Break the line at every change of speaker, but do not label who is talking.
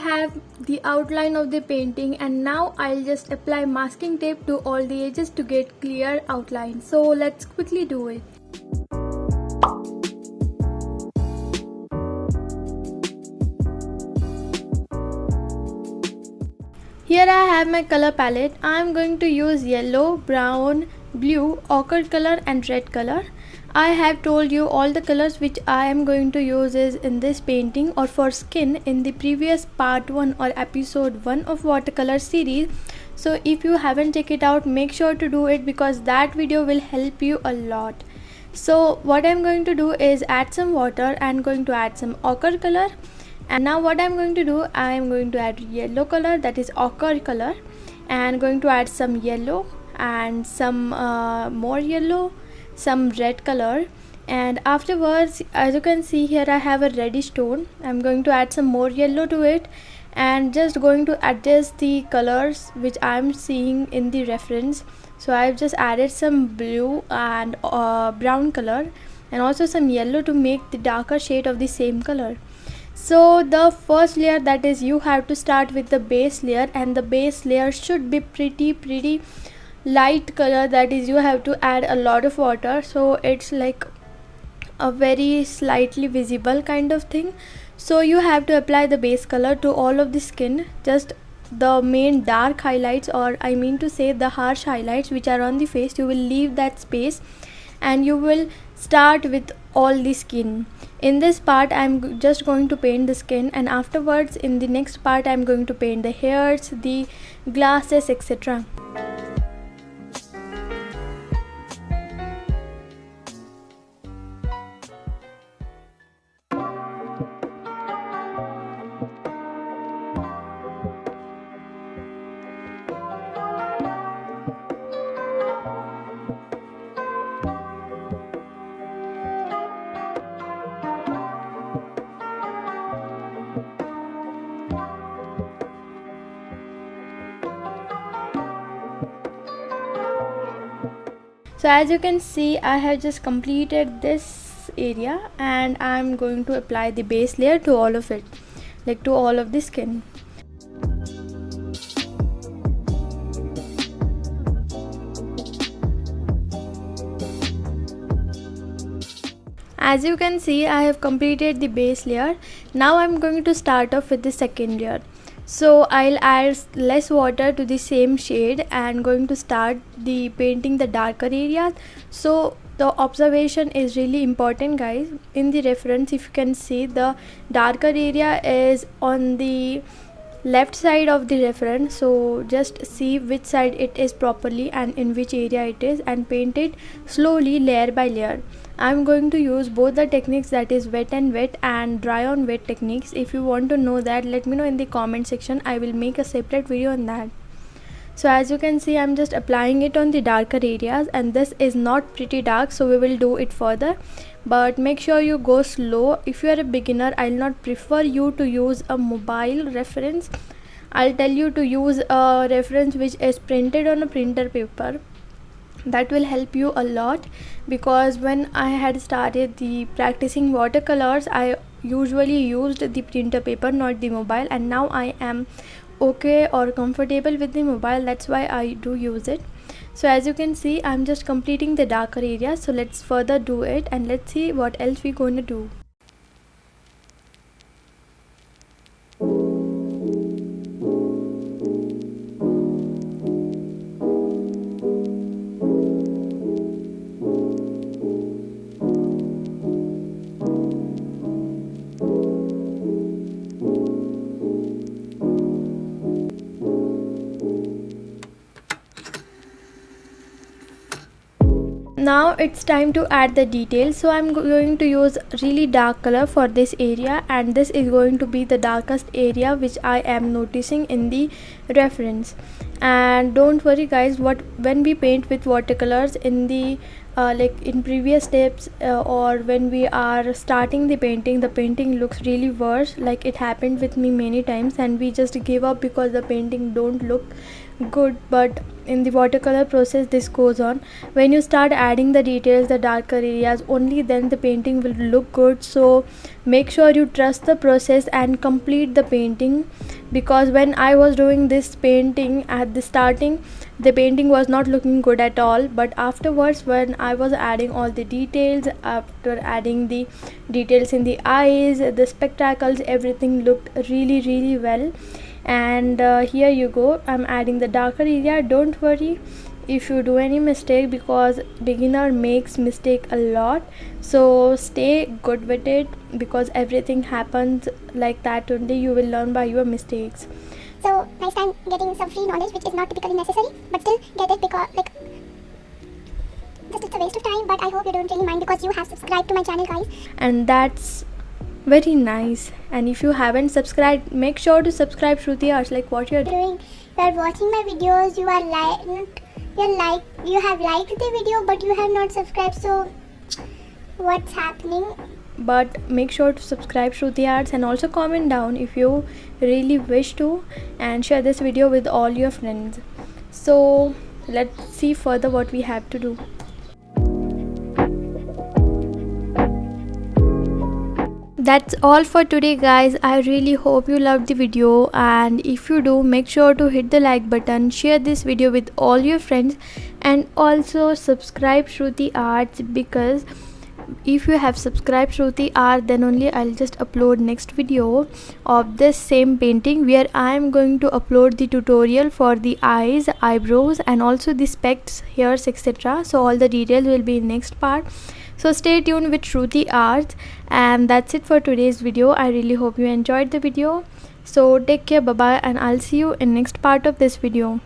have the outline of the painting, and now I'll just apply masking tape to all the edges to get clear outline. So let's quickly do it. Here I have my color palette. I'm going to use yellow, brown, blue, ochre color and red color. I have told you all the colors which I am going to use is in this painting or for skin in the previous part 1 or episode 1 of watercolor series. So if you haven't checked it out, make sure to do it because that video will help you a lot. So what I'm going to do is add some water and going to add some ochre color. And now what I'm going to do, I am going to add yellow color, that is ochre color, and going to add some yellow and some more yellow, some red color, and afterwards as you can see here I have a reddish tone. I'm going to add some more yellow to it and just going to adjust the colors which I'm seeing in the reference. So I've just added some blue and brown color and also some yellow to make the darker shade of the same color. So the first layer, that is you have to start with the base layer, and the base layer should be pretty light color, that is you have to add a lot of water so it's like a very slightly visible kind of thing. So you have to apply the base color to all of the skin, just the main dark highlights, or I mean to say the harsh highlights which are on the face, you will leave that space and you will start with all the skin. In this part I'm just going to paint the skin, and afterwards in the next part I'm going to paint the hairs, the glasses, etc. So as you can see, I have just completed this area and I'm going to apply the base layer to all of it, like to all of the skin. As you can see, I have completed the base layer. Now I'm going to start off with the second layer. So I'll add less water to the same shade and going to start the painting the darker areas. So the observation is really important, guys. In the reference, if you can see, the darker area is on the left side of the reference, so just see which side it is properly and in which area it is, and paint it slowly layer by layer. I'm going to use both the techniques, that is wet and wet and dry on wet techniques. If you want to know that, let me know in the comment section. I will make a separate video on that. So as you can see, I'm just applying it on the darker areas, and this is not pretty dark, so we will do it further, but make sure you go slow. If you are a beginner, I'll not prefer you to use a mobile reference. I'll tell you to use a reference which is printed on a printer paper. That will help you a lot, because when I had started the practicing watercolors, I usually used the printer paper, not the mobile, and now I am okay or comfortable with the mobile, that's why I do use it. So as you can see, I'm just completing the darker area, so let's further do it and let's see what else we're going to do. Now it's time to add the details. So I'm going to use really dark color for this area, and this is going to be the darkest area which I am noticing in the reference. And don't worry guys, when we paint with watercolors in the like in previous steps or when we are starting the painting looks really worse. Like it happened with me many times and we just give up because the painting don't look good. But in the watercolor process this goes on. When you start adding the details, the darker areas, only then the painting will look good. So make sure you trust the process and complete the painting because when I was doing this painting at the starting, the painting was not looking good at all, but afterwards when I was adding all the details, after adding the details in the eyes, the spectacles, everything looked really well. And here you go, I'm adding the darker area. Don't worry if you do any mistake, because beginner makes mistake a lot, so stay good with it, because everything happens like that only. You will learn by your mistakes.
So nice time getting some free knowledge which is not typically necessary, but still get it because like just it's a waste of time, but I hope you don't really mind because you have subscribed to my channel, guys.
And that's very nice. And if you haven't subscribed, make sure to subscribe Shruti Arts. Like what you're
doing, you are watching my videos, you have liked the video but you have not subscribed, so what's happening?
But make sure to subscribe Shruti Arts, and also comment down if you really wish to, and share this video with all your friends. So let's see further what we have to do. That's all for today, guys. I really hope you loved the video, and if you do, make sure to hit the like button, share this video with all your friends, and also subscribe Shruti Arts, because if you have subscribed Shruti Art, then only I'll just upload next video of this same painting, where I am going to upload the tutorial for the eyes, eyebrows, and also the specs, hairs, etc. So all the details will be in next part. So stay tuned with Shruti Arts, and that's it for today's video. I really hope you enjoyed the video. So take care, bye bye, and I'll see you in next part of this video.